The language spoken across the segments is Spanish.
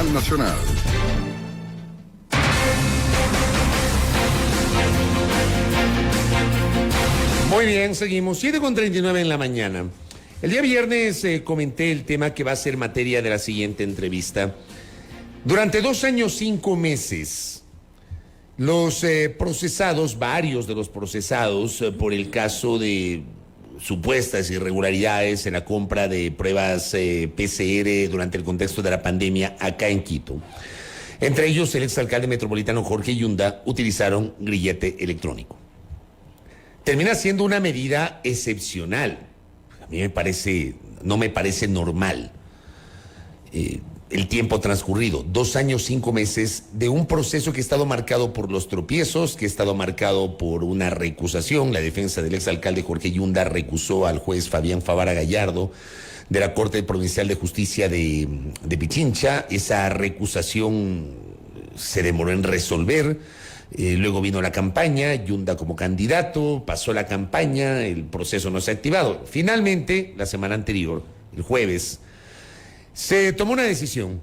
Señal Nacional. Muy bien, seguimos. 7:39 en la mañana. El día viernes comenté el tema que va a ser materia de la siguiente entrevista. Durante 2 años, 5 meses, los procesados, varios de los procesados, por el caso de supuestas irregularidades en la compra de pruebas PCR durante el contexto de la pandemia acá en Quito. Entre ellos, el exalcalde metropolitano Jorge Yunda utilizaron grillete electrónico. Termina siendo una medida excepcional. A mí no me parece normal el tiempo transcurrido. 2 años, 5 meses de un proceso que ha estado marcado por los tropiezos, que ha estado marcado por una recusación. La defensa del exalcalde Jorge Yunda recusó al juez Fabián Favara Gallardo de la Corte Provincial de Justicia de Pichincha. Esa recusación se demoró en resolver. Luego vino la campaña, Yunda como candidato, pasó la campaña, el proceso no se ha activado. Finalmente, la semana anterior, el jueves, se tomó una decisión,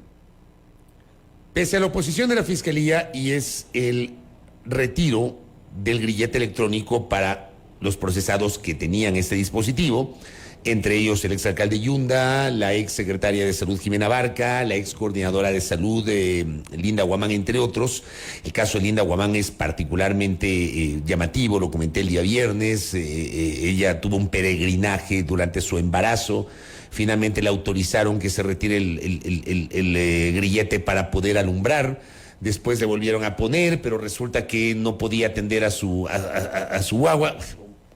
pese a la oposición de la Fiscalía, y es el retiro del grillete electrónico para los procesados que tenían este dispositivo, entre ellos el exalcalde Yunda, la exsecretaria de Salud Jimena Barca, la excoordinadora de Salud Linda Guamán, entre otros. El caso de Linda Guamán es particularmente llamativo, lo comenté el día viernes. Ella tuvo un peregrinaje durante su embarazo. Finalmente le autorizaron que se retire el grillete para poder alumbrar. Después le volvieron a poner, pero resulta que no podía atender a su guagua.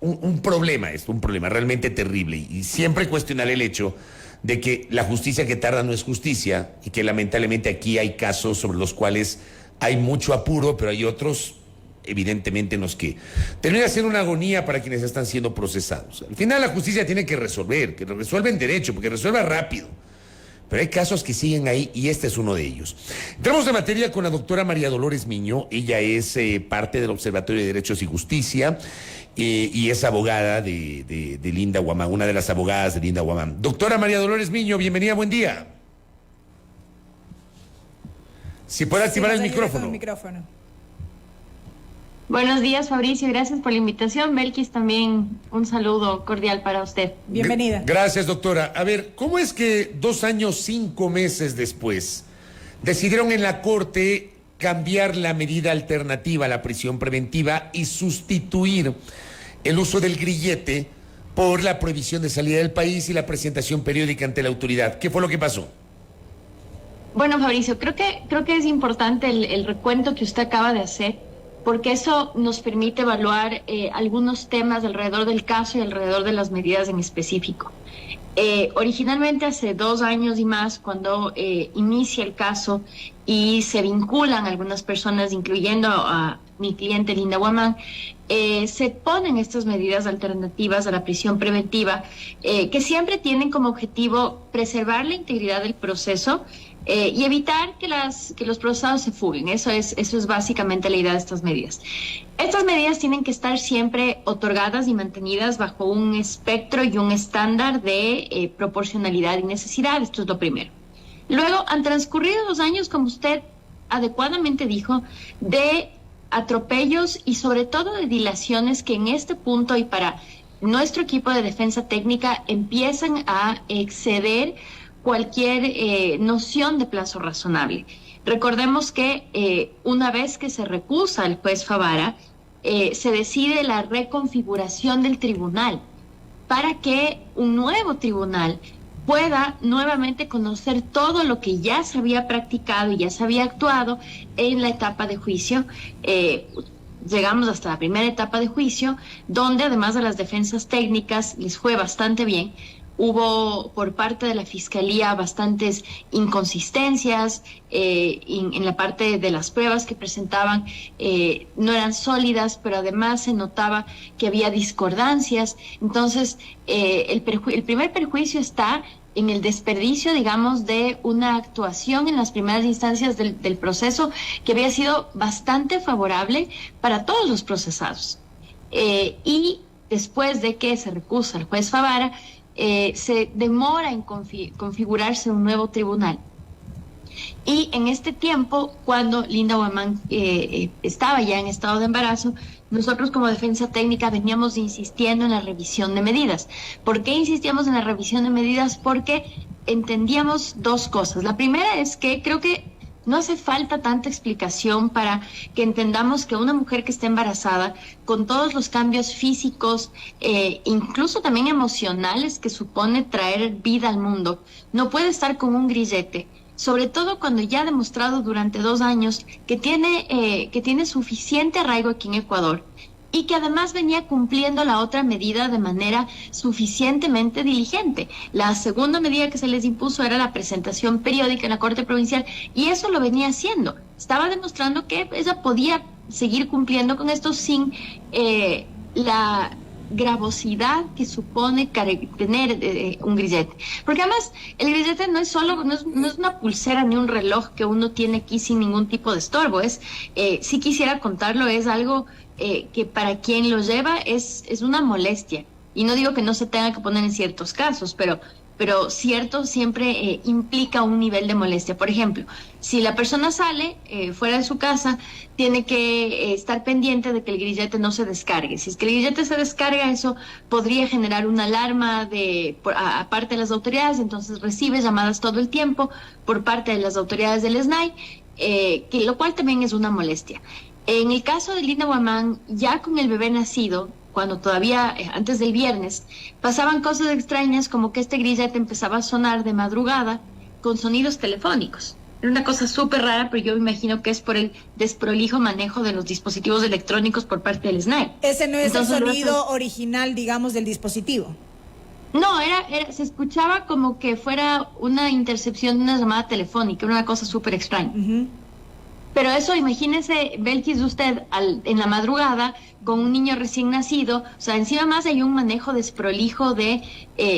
Un problema realmente terrible, y siempre cuestionar el hecho de que la justicia que tarda no es justicia, y que lamentablemente aquí hay casos sobre los cuales hay mucho apuro, pero hay otros, evidentemente, en los que termina siendo una agonía para quienes están siendo procesados. Al final la justicia tiene que resolver, que resuelva en derecho, porque resuelva rápido. Pero hay casos que siguen ahí, y este es uno de ellos. Entramos en materia con la doctora María Dolores Miño. Ella es parte del Observatorio de Derechos y Justicia y es abogada de Linda Guamán, una de las abogadas de Linda Guamán. Doctora María Dolores Miño, bienvenida, buen día. Si puede activar el micrófono. Buenos días, Fabricio, gracias por la invitación. Belkis, también un saludo cordial para usted. Bienvenida. Gracias, doctora. A ver, ¿cómo es que 2 años, 5 meses después decidieron en la Corte cambiar la medida alternativa a la prisión preventiva y sustituir el uso del grillete por la prohibición de salida del país y la presentación periódica ante la autoridad? ¿Qué fue lo que pasó? Bueno, Fabricio, creo que es importante el recuento que usted acaba de hacer, porque eso nos permite evaluar algunos temas alrededor del caso y alrededor de las medidas en específico. Originalmente, hace 2 años y más, cuando inicia el caso y se vinculan algunas personas, incluyendo a mi cliente Linda Guamán, se ponen estas medidas alternativas a la prisión preventiva, que siempre tienen como objetivo preservar la integridad del proceso y evitar que los procesados se fuguen. Eso es básicamente la idea de estas medidas. Estas medidas tienen que estar siempre otorgadas y mantenidas bajo un espectro y un estándar de proporcionalidad y necesidad. Esto es lo primero. Luego, han transcurrido 2 años, como usted adecuadamente dijo, de atropellos y sobre todo de dilaciones que en este punto y para nuestro equipo de defensa técnica empiezan a exceder cualquier noción de plazo razonable. Recordemos que una vez que se recusa el juez Favara, se decide la reconfiguración del tribunal para que un nuevo tribunal pueda nuevamente conocer todo lo que ya se había practicado y ya se había actuado en la etapa de juicio. Llegamos hasta la primera etapa de juicio, donde además de las defensas técnicas les fue bastante bien. Hubo por parte de la Fiscalía bastantes inconsistencias en la parte de las pruebas que presentaban, no eran sólidas, pero además se notaba que había discordancias. Entonces, el primer perjuicio está en el desperdicio, digamos, de una actuación en las primeras instancias del proceso que había sido bastante favorable para todos los procesados. Y después de que se recusa el juez Favara, se demora en configurarse un nuevo tribunal. Y en este tiempo, cuando Linda Guamán estaba ya en estado de embarazo, nosotros como defensa técnica veníamos insistiendo en la revisión de medidas. ¿Por qué insistíamos en la revisión de medidas? Porque entendíamos dos cosas. La primera es que creo que no hace falta tanta explicación para que entendamos que una mujer que está embarazada, con todos los cambios físicos, incluso también emocionales que supone traer vida al mundo, no puede estar con un grillete, sobre todo cuando ya ha demostrado durante 2 años que tiene suficiente arraigo aquí en Ecuador y que además venía cumpliendo la otra medida de manera suficientemente diligente. La segunda medida que se les impuso era la presentación periódica en la Corte Provincial, y eso lo venía haciendo. Estaba demostrando que ella podía seguir cumpliendo con esto sin la gravosidad que supone tener un grillete. Porque además el grillete no es solo, no es una pulsera ni un reloj que uno tiene aquí sin ningún tipo de estorbo. Si quisiera contarlo, es algo que para quien lo lleva es una molestia. Y no digo que no se tenga que poner en ciertos casos, pero cierto siempre implica un nivel de molestia. Por ejemplo, si la persona sale fuera de su casa, tiene que estar pendiente de que el grillete no se descargue. Si es que el grillete se descarga, eso podría generar una alarma aparte de las autoridades, entonces recibe llamadas todo el tiempo por parte de las autoridades del SNAI, lo cual también es una molestia. En el caso de Linda Guamán, ya con el bebé nacido, cuando todavía, antes del viernes, pasaban cosas extrañas como que este grillete empezaba a sonar de madrugada con sonidos telefónicos. Era una cosa súper rara, pero yo me imagino que es por el desprolijo manejo de los dispositivos electrónicos por parte del SNAI. Ese no es el sonido original, digamos, del dispositivo. No, se escuchaba como que fuera una intercepción de una llamada telefónica, una cosa súper extraña. Uh-huh. Pero eso, imagínese, Belkis, usted en la madrugada con un niño recién nacido, o sea, encima más hay un manejo desprolijo de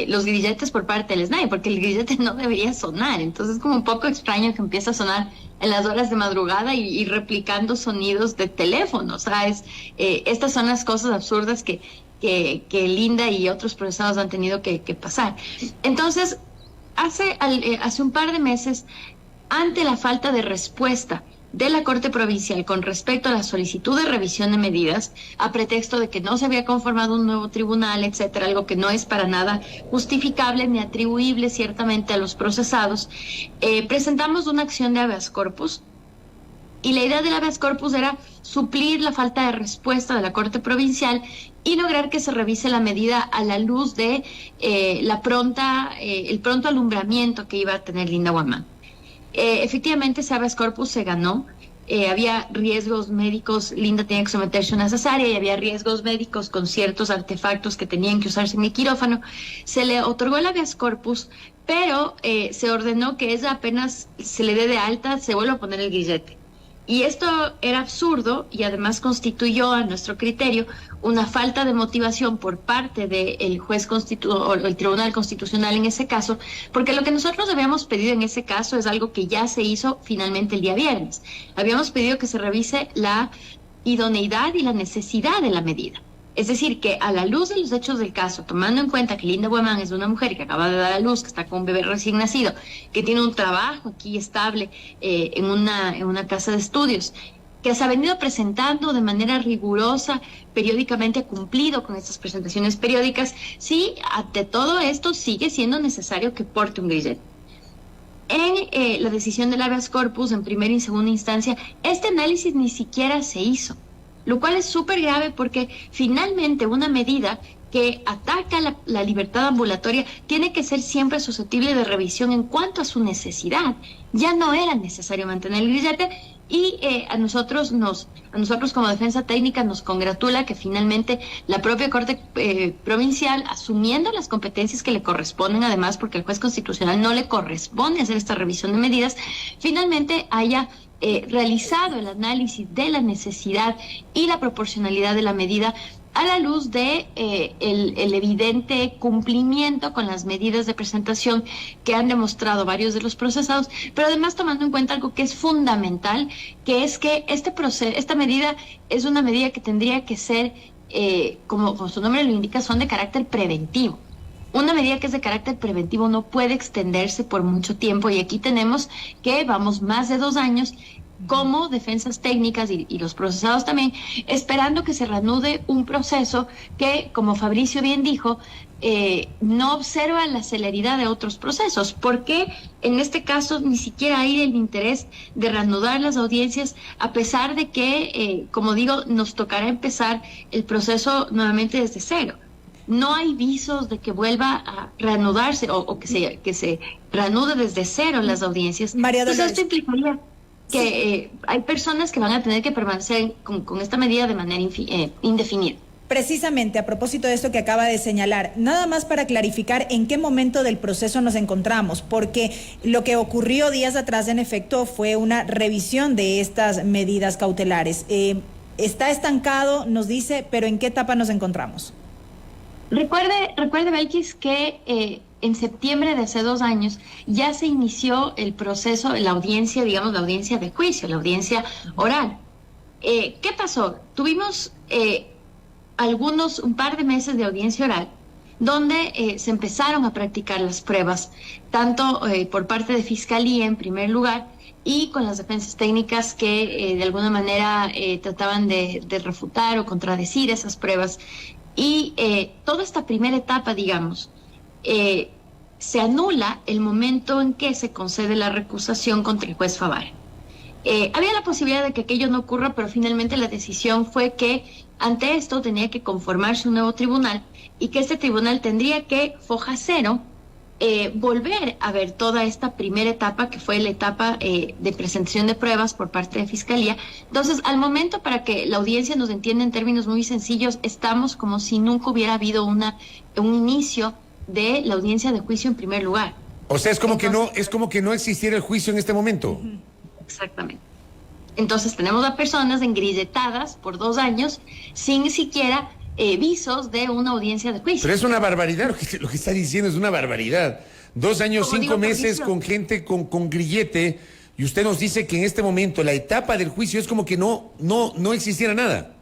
los grilletes por parte del SNAI, porque el grillete no debería sonar. Entonces es como un poco extraño que empiece a sonar en las horas de madrugada y replicando sonidos de teléfono. O sea, estas son las cosas absurdas que Linda y otros procesados han tenido que pasar. Entonces, hace un par de meses, ante la falta de respuesta de la Corte Provincial con respecto a la solicitud de revisión de medidas, a pretexto de que no se había conformado un nuevo tribunal, etcétera, algo que no es para nada justificable ni atribuible ciertamente a los procesados, presentamos una acción de habeas corpus. Y la idea del habeas corpus era suplir la falta de respuesta de la Corte Provincial y lograr que se revise la medida a la luz de el pronto alumbramiento que iba a tener Linda Guamán. Efectivamente, ese habeas corpus se ganó. Había riesgos médicos, Linda tenía que someterse a una cesárea y había riesgos médicos con ciertos artefactos que tenían que usarse en el quirófano. Se le otorgó el habeas corpus, pero se ordenó que ella apenas se le dé de alta, se vuelva a poner el grillete. Y esto era absurdo y además constituyó, a nuestro criterio, una falta de motivación por parte del juez o el Tribunal Constitucional en ese caso, porque lo que nosotros habíamos pedido en ese caso es algo que ya se hizo finalmente el día viernes. Habíamos pedido que se revise la idoneidad y la necesidad de la medida. Es decir, que a la luz de los hechos del caso, tomando en cuenta que Linda Guamán es una mujer que acaba de dar a luz, que está con un bebé recién nacido, que tiene un trabajo aquí estable en una casa de estudios, que se ha venido presentando de manera rigurosa, periódicamente ha cumplido con estas presentaciones periódicas, sí, ante todo esto sigue siendo necesario que porte un grillete. En la decisión del habeas corpus, en primera y segunda instancia, este análisis ni siquiera se hizo, lo cual es súper grave porque finalmente una medida que ataca la libertad ambulatoria tiene que ser siempre susceptible de revisión en cuanto a su necesidad. Ya no era necesario mantener el grillete y a nosotros como defensa técnica nos congratula que finalmente la propia Corte Provincial, asumiendo las competencias que le corresponden, además porque al juez constitucional no le corresponde hacer esta revisión de medidas, finalmente haya realizado el análisis de la necesidad y la proporcionalidad de la medida a la luz de el evidente cumplimiento con las medidas de presentación que han demostrado varios de los procesados, pero además tomando en cuenta algo que es fundamental, que es que esta medida es una medida que tendría que ser, como su nombre lo indica, son de carácter preventivo. Una medida que es de carácter preventivo no puede extenderse por mucho tiempo y aquí tenemos que vamos más de 2 años como defensas técnicas y los procesados también, esperando que se reanude un proceso que, como Fabricio bien dijo, no observa la celeridad de otros procesos, porque en este caso ni siquiera hay el interés de reanudar las audiencias, a pesar de que, como digo, nos tocará empezar el proceso nuevamente desde cero. No hay visos de que vuelva a reanudarse o que se reanude desde cero las audiencias. María Dolores. Entonces esto implicaría que hay personas que van a tener que permanecer con esta medida de manera indefinida. Precisamente a propósito de esto que acaba de señalar, nada más para clarificar en qué momento del proceso nos encontramos, porque lo que ocurrió días atrás en efecto fue una revisión de estas medidas cautelares. Está estancado, nos dice, pero ¿en qué etapa nos encontramos? Recuerde, Belkis, que en septiembre de hace 2 años ya se inició el proceso, la audiencia, digamos, la audiencia de juicio, la audiencia oral. ¿Qué pasó? Tuvimos un par de meses de audiencia oral, donde se empezaron a practicar las pruebas, tanto por parte de Fiscalía en primer lugar, y con las defensas técnicas que de alguna manera trataban de refutar o contradecir esas pruebas. Y toda esta primera etapa, digamos, se anula el momento en que se concede la recusación contra el juez Favara. Había la posibilidad de que aquello no ocurra, pero finalmente la decisión fue que ante esto tenía que conformarse un nuevo tribunal y que este tribunal tendría que, foja cero, volver a ver toda esta primera etapa, que fue la etapa de presentación de pruebas por parte de Fiscalía. Entonces, al momento, para que la audiencia nos entienda en términos muy sencillos, estamos como si nunca hubiera habido un inicio de la audiencia de juicio en primer lugar. O sea, es como que no existiera el juicio en este momento. Exactamente. Entonces tenemos a personas engrilletadas por 2 años sin siquiera visos de una audiencia de juicio. Pero es una barbaridad, lo que está diciendo es una barbaridad. 2 años, 5 meses con gente con grillete, y usted nos dice que en este momento la etapa del juicio es como que no existiera nada.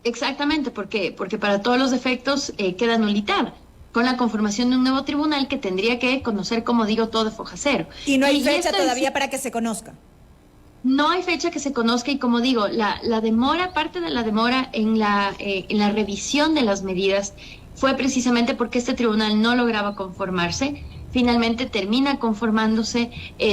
Exactamente, porque para todos los efectos queda anulitada, con la conformación de un nuevo tribunal que tendría que conocer, como digo, todo de foja cero. Y no hay fecha todavía para que se conozca. No hay fecha que se conozca y, como digo, la demora, parte de la demora en la revisión de las medidas fue precisamente porque este tribunal no lograba conformarse. Finalmente termina conformándose,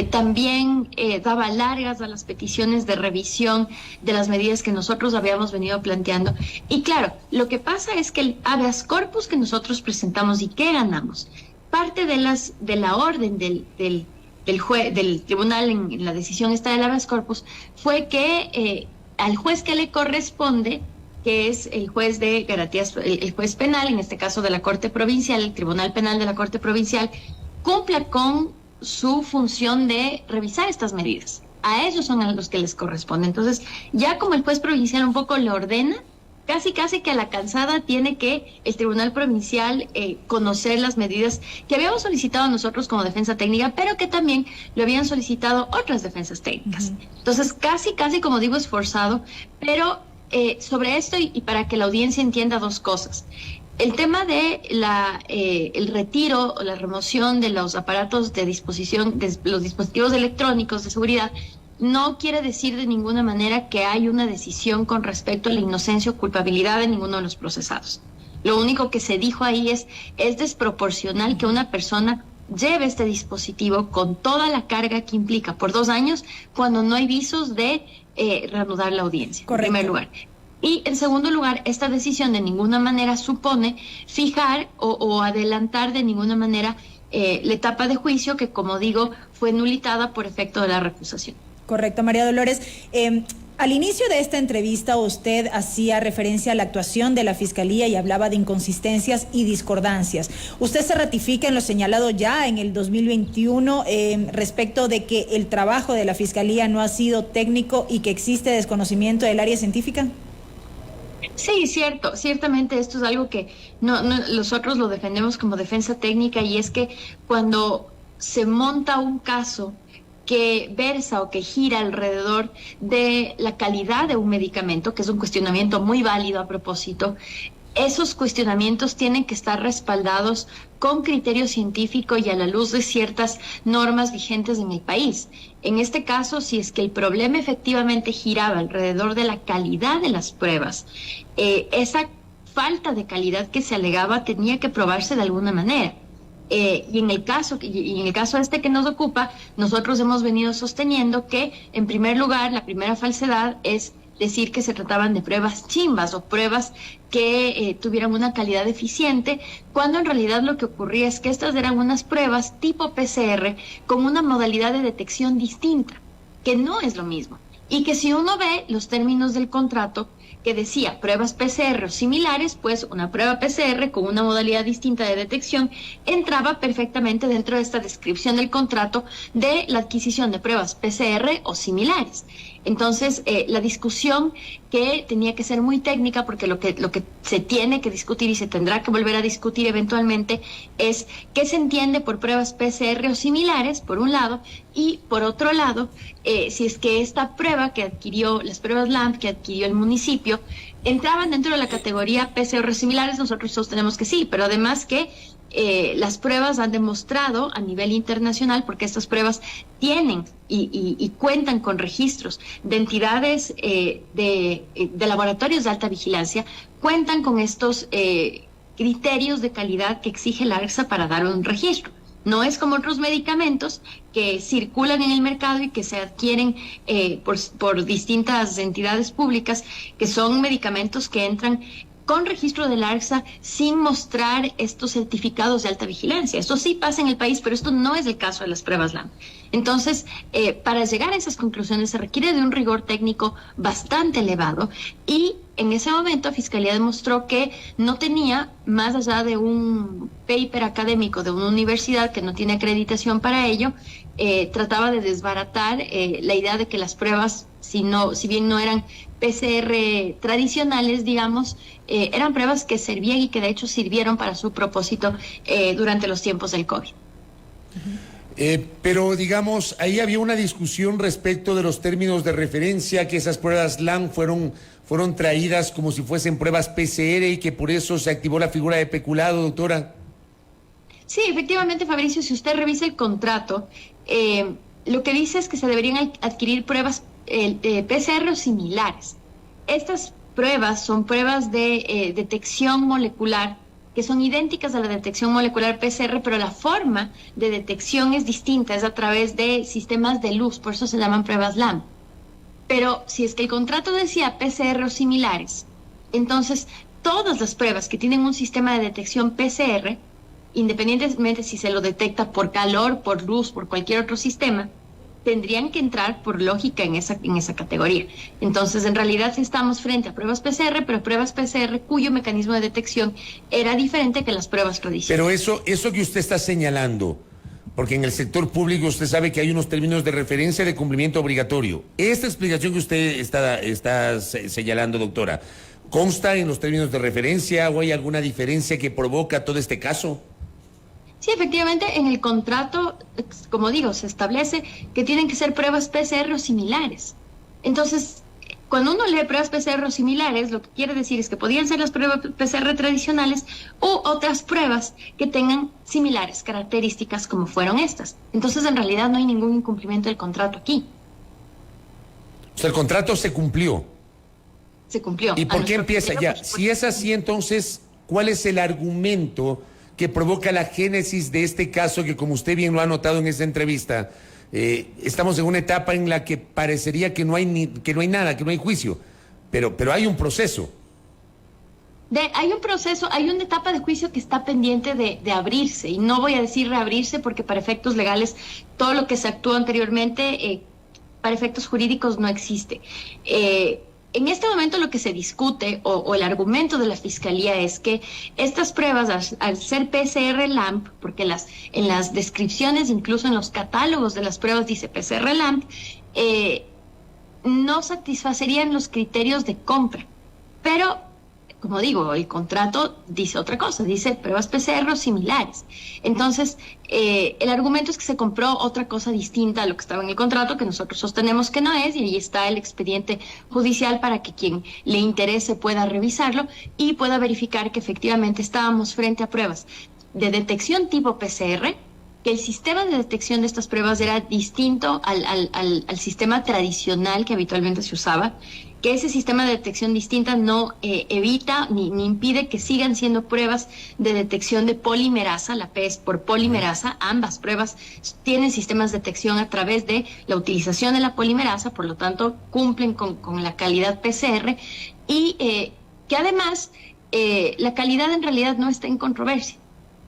también daba largas a las peticiones de revisión de las medidas que nosotros habíamos venido planteando. Y claro, lo que pasa es que el habeas corpus que nosotros presentamos y que ganamos, parte de la orden del tribunal en la decisión esta del habeas corpus fue que al juez que le corresponde, que es el juez de garantías, el juez penal, en este caso de la Corte Provincial, el Tribunal Penal de la Corte Provincial, cumpla con su función de revisar estas medidas. A ellos son a los que les corresponde. Entonces, ya como el juez provincial un poco le ordena, casi que a la cansada tiene que el Tribunal Provincial conocer las medidas que habíamos solicitado nosotros como defensa técnica, pero que también lo habían solicitado otras defensas técnicas. Entonces, casi, como digo, esforzado, pero sobre esto y para que la audiencia entienda 2 cosas. El tema de el retiro o la remoción de los aparatos de disposición, de los dispositivos electrónicos de seguridad, no quiere decir de ninguna manera que hay una decisión con respecto a la inocencia o culpabilidad de ninguno de los procesados. Lo único que se dijo ahí es desproporcional que una persona lleve este dispositivo con toda la carga que implica por 2 años cuando no hay visos de reanudar la audiencia. Correcto. En primer lugar. Y en segundo lugar, esta decisión de ninguna manera supone fijar o adelantar de ninguna manera la etapa de juicio que, como digo, fue nulitada por efecto de la recusación. Correcto, María Dolores. Al inicio de esta entrevista usted hacía referencia a la actuación de la Fiscalía y hablaba de inconsistencias y discordancias. ¿Usted se ratifica en lo señalado ya en el 2021 respecto de que el trabajo de la Fiscalía no ha sido técnico y que existe desconocimiento del área científica? Sí, ciertamente esto es algo que nosotros lo defendemos como defensa técnica, y es que cuando se monta un caso que versa o que gira alrededor de la calidad de un medicamento, que es un cuestionamiento muy válido a propósito, esos cuestionamientos tienen que estar respaldados con criterio científico y a la luz de ciertas normas vigentes en el país. En este caso, si es que el problema efectivamente giraba alrededor de la calidad de las pruebas, esa falta de calidad que se alegaba tenía que probarse de alguna manera. Y en el caso este que nos ocupa, nosotros hemos venido sosteniendo que, en primer lugar, la primera falsedad es decir que se trataban de pruebas chimbas o pruebas que tuvieran una calidad deficiente, cuando en realidad lo que ocurría es que estas eran unas pruebas tipo PCR con una modalidad de detección distinta, que no es lo mismo. Y que si uno ve los términos del contrato que decía pruebas PCR o similares, pues una prueba PCR con una modalidad distinta de detección entraba perfectamente dentro de esta descripción del contrato de la adquisición de pruebas PCR o similares. Entonces, la discusión que tenía que ser muy técnica, porque lo que se tiene que discutir y se tendrá que volver a discutir eventualmente es qué se entiende por pruebas PCR o similares, por un lado, y por otro lado, si es que esta prueba que adquirió, las pruebas LAMP que adquirió el municipio, entraban dentro de la categoría PCR similares. Nosotros sostenemos que sí, pero además que las pruebas han demostrado a nivel internacional, porque estas pruebas tienen y cuentan con registros de entidades de laboratorios de alta vigilancia, cuentan con estos criterios de calidad que exige la ARSA para dar un registro. No es como otros medicamentos que circulan en el mercado y que se adquieren por distintas entidades públicas, que son medicamentos que entran con registro del ARSA sin mostrar estos certificados de alta vigilancia. Esto sí pasa en el país, pero esto no es el caso de las pruebas LAMP. Entonces, para llegar a esas conclusiones se requiere de un rigor técnico bastante elevado, y en ese momento Fiscalía demostró que no tenía, más allá de un paper académico de una universidad que no tiene acreditación para ello, trataba de desbaratar la idea de que las pruebas, si bien no eran PCR tradicionales, digamos, eran pruebas que servían y que de hecho sirvieron para su propósito durante los tiempos del COVID. Pero digamos, ahí había una discusión respecto de los términos de referencia, que esas pruebas LAMP fueron traídas como si fuesen pruebas PCR y que por eso se activó la figura de peculado, doctora. Sí, efectivamente, Fabricio, si usted revisa el contrato, lo que dice es que se deberían adquirir pruebas PCR o similares. Estas pruebas son pruebas de detección molecular que son idénticas a la detección molecular PCR, pero la forma de detección es distinta, es a través de sistemas de luz, por eso se llaman pruebas LAMP. Pero si es que el contrato decía PCR o similares, entonces todas las pruebas que tienen un sistema de detección PCR, independientemente si se lo detecta por calor, por luz, por cualquier otro sistema, tendrían que entrar por lógica en esa categoría. Entonces, en realidad estamos frente a pruebas PCR, pero pruebas PCR cuyo mecanismo de detección era diferente que las pruebas tradicionales. Pero eso que usted está señalando, porque en el sector público usted sabe que hay unos términos de referencia de cumplimiento obligatorio. Esta explicación que usted está señalando, doctora, ¿consta en los términos de referencia o hay alguna diferencia que provoca todo este caso? Sí, efectivamente, en el contrato, como digo, se establece que tienen que ser pruebas PCR o similares. Entonces, cuando uno lee pruebas PCR o similares, lo que quiere decir es que podían ser las pruebas PCR tradicionales u otras pruebas que tengan similares características como fueron estas. Entonces, en realidad no hay ningún incumplimiento del contrato aquí. O sea, el contrato se cumplió. Se cumplió. ¿Y por qué empieza ya? Si es así, entonces, ¿cuál es el argumento que provoca la génesis de este caso que, como usted bien lo ha notado en esta entrevista, estamos en una etapa en la que parecería que no hay nada, que no hay juicio, pero hay un proceso? Hay un proceso, hay una etapa de juicio que está pendiente de abrirse, y no voy a decir reabrirse porque para efectos legales todo lo que se actuó anteriormente, para efectos jurídicos no existe. En este momento lo que se discute o el argumento de la Fiscalía es que estas pruebas, al ser PCR LAMP, porque en las descripciones, incluso en los catálogos de las pruebas dice PCR LAMP, no satisfacerían los criterios de compra. Pero como digo, el contrato dice otra cosa, dice pruebas PCR similares. Entonces, el argumento es que se compró otra cosa distinta a lo que estaba en el contrato, que nosotros sostenemos que no es, y ahí está el expediente judicial para que quien le interese pueda revisarlo y pueda verificar que efectivamente estábamos frente a pruebas de detección tipo PCR, que el sistema de detección de estas pruebas era distinto al sistema tradicional que habitualmente se usaba, que ese sistema de detección distinta no evita ni impide que sigan siendo pruebas de detección de polimerasa, la P es por polimerasa, ambas pruebas tienen sistemas de detección a través de la utilización de la polimerasa, por lo tanto cumplen con la calidad PCR y que además la calidad en realidad no está en controversia.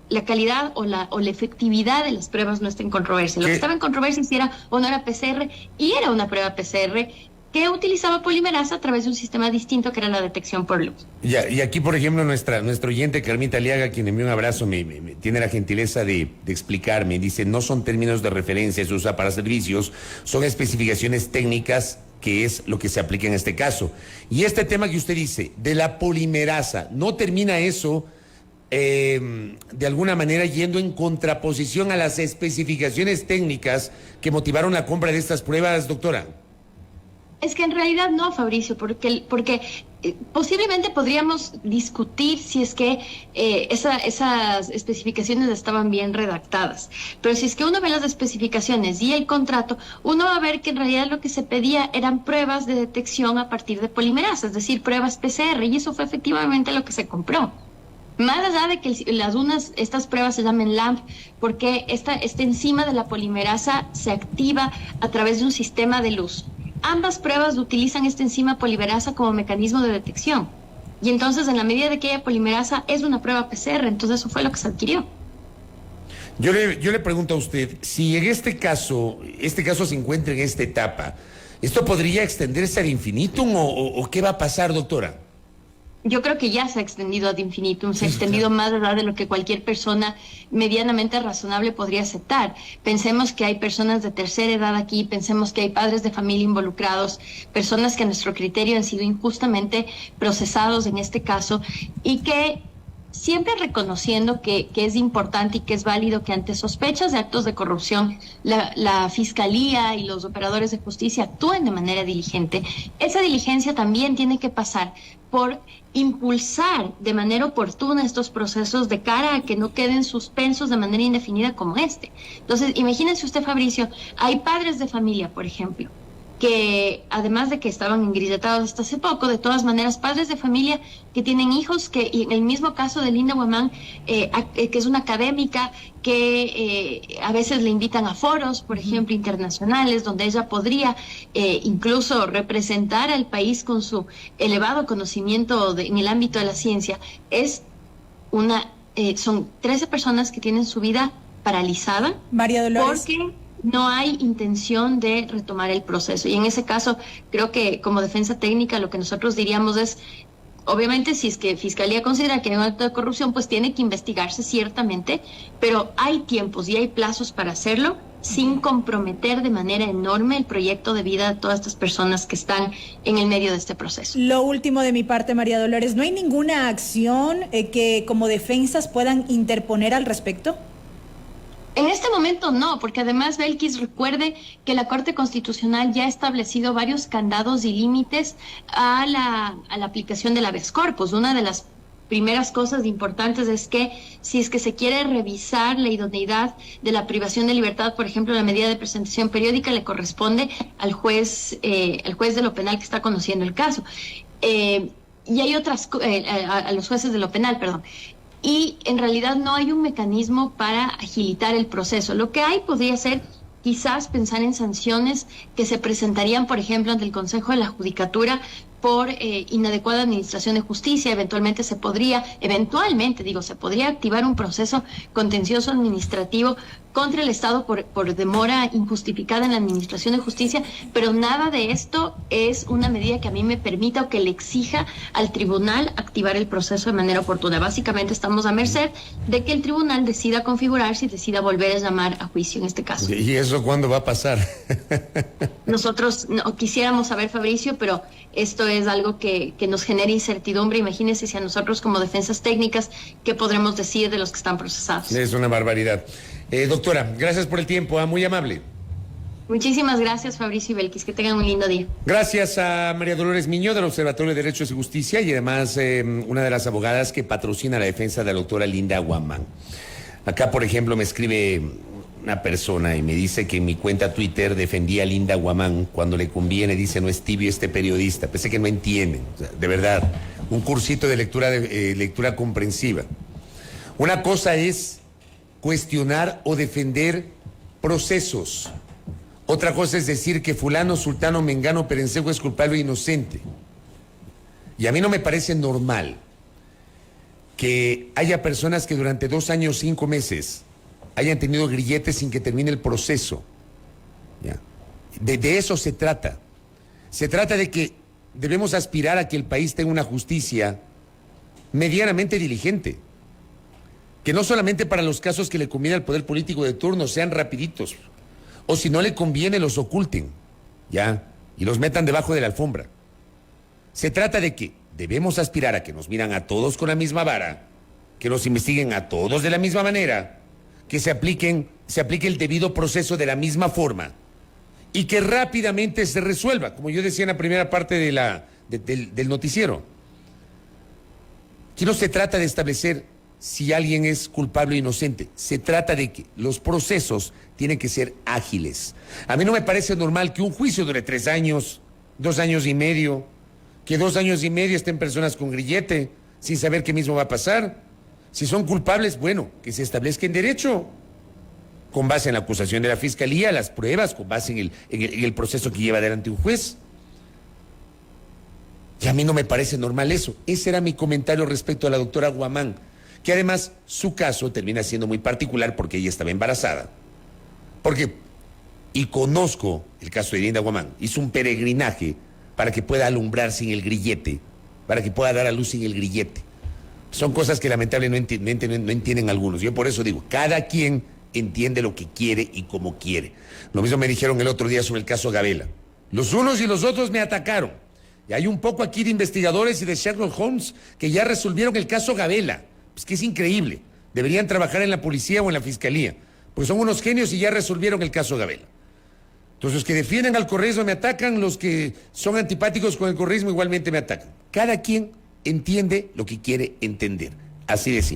La calidad o la efectividad de las pruebas no está en controversia. Lo que estaba en controversia si era o no era PCR, y era una prueba PCR que utilizaba polimerasa a través de un sistema distinto que era la detección por luz. Y aquí, por ejemplo, nuestro oyente Carmita Aliaga, quien envió un abrazo, me tiene la gentileza de explicarme. Dice, no son términos de referencia, se usa para servicios, son especificaciones técnicas, que es lo que se aplica en este caso. Y este tema que usted dice, de la polimerasa, ¿no termina eso de alguna manera yendo en contraposición a las especificaciones técnicas que motivaron la compra de estas pruebas, doctora? Es que en realidad no, Fabricio, porque posiblemente podríamos discutir si es que esas especificaciones estaban bien redactadas. Pero si es que uno ve las especificaciones y el contrato, uno va a ver que en realidad lo que se pedía eran pruebas de detección a partir de polimerasa, es decir, pruebas PCR, y eso fue efectivamente lo que se compró. Más allá de que estas pruebas se llamen LAMP, porque esta enzima de la polimerasa se activa a través de un sistema de luz. Ambas pruebas utilizan esta enzima polimerasa como mecanismo de detección. Y entonces, en la medida de que haya polimerasa, es una prueba PCR, entonces eso fue lo que se adquirió. Yo le pregunto a usted, si en este caso se encuentra en esta etapa, ¿esto podría extenderse al infinitum o qué va a pasar, doctora? Yo creo que ya se ha extendido ad infinitum, se ha extendido más allá de lo que cualquier persona medianamente razonable podría aceptar. Pensemos que hay personas de tercera edad aquí, pensemos que hay padres de familia involucrados, personas que a nuestro criterio han sido injustamente procesados en este caso y que siempre reconociendo que es importante y que es válido que ante sospechas de actos de corrupción la Fiscalía y los operadores de justicia actúen de manera diligente. Esa diligencia también tiene que pasar por impulsar de manera oportuna estos procesos de cara a que no queden suspensos de manera indefinida como este. Entonces, imagínense usted, Fabricio, hay padres de familia, por ejemplo, que además de que estaban engrilletados hasta hace poco, de todas maneras, padres de familia que tienen hijos, que en el mismo caso de Linda Guamán, que es una académica, que a veces le invitan a foros, por ejemplo, internacionales, donde ella podría incluso representar al país con su elevado conocimiento en el ámbito de la ciencia. Son 13 personas que tienen su vida paralizada. María Dolores. Porque no hay intención de retomar el proceso. Y en ese caso, creo que como defensa técnica lo que nosotros diríamos es, obviamente, si es que Fiscalía considera que hay un acto de corrupción, pues tiene que investigarse ciertamente, pero hay tiempos y hay plazos para hacerlo sin comprometer de manera enorme el proyecto de vida de todas estas personas que están en el medio de este proceso. Lo último de mi parte, María Dolores, ¿no hay ninguna acción que como defensas puedan interponer al respecto? En este momento no, porque además, Belkis, recuerde que la Corte Constitucional ya ha establecido varios candados y límites a la aplicación del habeas corpus. Una de las primeras cosas importantes es que si es que se quiere revisar la idoneidad de la privación de libertad, por ejemplo, la medida de presentación periódica le corresponde al juez de lo penal que está conociendo el caso. Y hay otras, a los jueces de lo penal, perdón. Y en realidad no hay un mecanismo para agilitar el proceso. Lo que hay podría ser quizás pensar en sanciones que se presentarían, por ejemplo, ante el Consejo de la Judicatura por inadecuada administración de justicia. Eventualmente se podría activar un proceso contencioso administrativo contra el Estado por demora injustificada en la administración de justicia, pero nada de esto es una medida que a mí me permita o que le exija al tribunal activar el proceso de manera oportuna. Básicamente estamos a merced de que el tribunal decida configurarse y decida volver a llamar a juicio en este caso. ¿Y eso cuándo va a pasar? Nosotros no quisiéramos saber, Fabricio, pero esto es algo que nos genera incertidumbre. Imagínense si a nosotros como defensas técnicas, ¿qué podremos decir de los que están procesados? Es una barbaridad. Doctora, gracias por el tiempo, muy amable. Muchísimas gracias, Fabricio y Belkis. Que tengan un lindo día. Gracias a María Dolores Miño del Observatorio de Derechos y Justicia y además una de las abogadas que patrocina la defensa de la doctora Linda Guamán. Acá, por ejemplo, me escribe una persona y me dice que en mi cuenta Twitter defendía a Linda Guamán. Cuando le conviene dice no es tibio este periodista. Pensé que no entienden, o sea, de verdad. Un cursito de lectura comprensiva. Una cosa es cuestionar o defender procesos. Otra cosa es decir que fulano, sultano, mengano, perencejo es culpable o inocente. Y a mí no me parece normal que haya personas que durante 2 años, 5 meses hayan tenido grilletes sin que termine el proceso. ¿Ya? De eso se trata. Se trata de que debemos aspirar a que el país tenga una justicia medianamente diligente. Que no solamente para los casos que le conviene al poder político de turno sean rapiditos. O si no le conviene, los oculten, ¿ya? Y los metan debajo de la alfombra. Se trata de que debemos aspirar a que nos miran a todos con la misma vara, que nos investiguen a todos de la misma manera, que se aplique el debido proceso de la misma forma y que rápidamente se resuelva, como yo decía en la primera parte del noticiero. Aquí no se trata de establecer si alguien es culpable o inocente. Se trata de que los procesos tienen que ser ágiles. A mí no me parece normal que un juicio dure 3 años, 2 años y medio, que 2 años y medio estén personas con grillete sin saber qué mismo va a pasar. Si son culpables, bueno, que se establezca en derecho, con base en la acusación de la Fiscalía, las pruebas, con base en el proceso que lleva adelante un juez. Y a mí no me parece normal eso. Ese era mi comentario respecto a la doctora Guamán, que además su caso termina siendo muy particular porque ella estaba embarazada. Y conozco el caso de Linda Guamán, hizo un peregrinaje para que pueda alumbrar sin el grillete, para que pueda dar a luz sin el grillete. Son cosas que lamentablemente no entienden algunos. Yo por eso digo, cada quien entiende lo que quiere y cómo quiere. Lo mismo me dijeron el otro día sobre el caso Gabela. Los unos y los otros me atacaron. Y hay un poco aquí de investigadores y de Sherlock Holmes que ya resolvieron el caso Gabela. Es que es increíble. Deberían trabajar en la policía o en la fiscalía, pues son unos genios y ya resolvieron el caso Gabela. Entonces los que defienden al correísmo me atacan, los que son antipáticos con el correísmo igualmente me atacan. Cada quien entiende lo que quiere entender. Así de simple.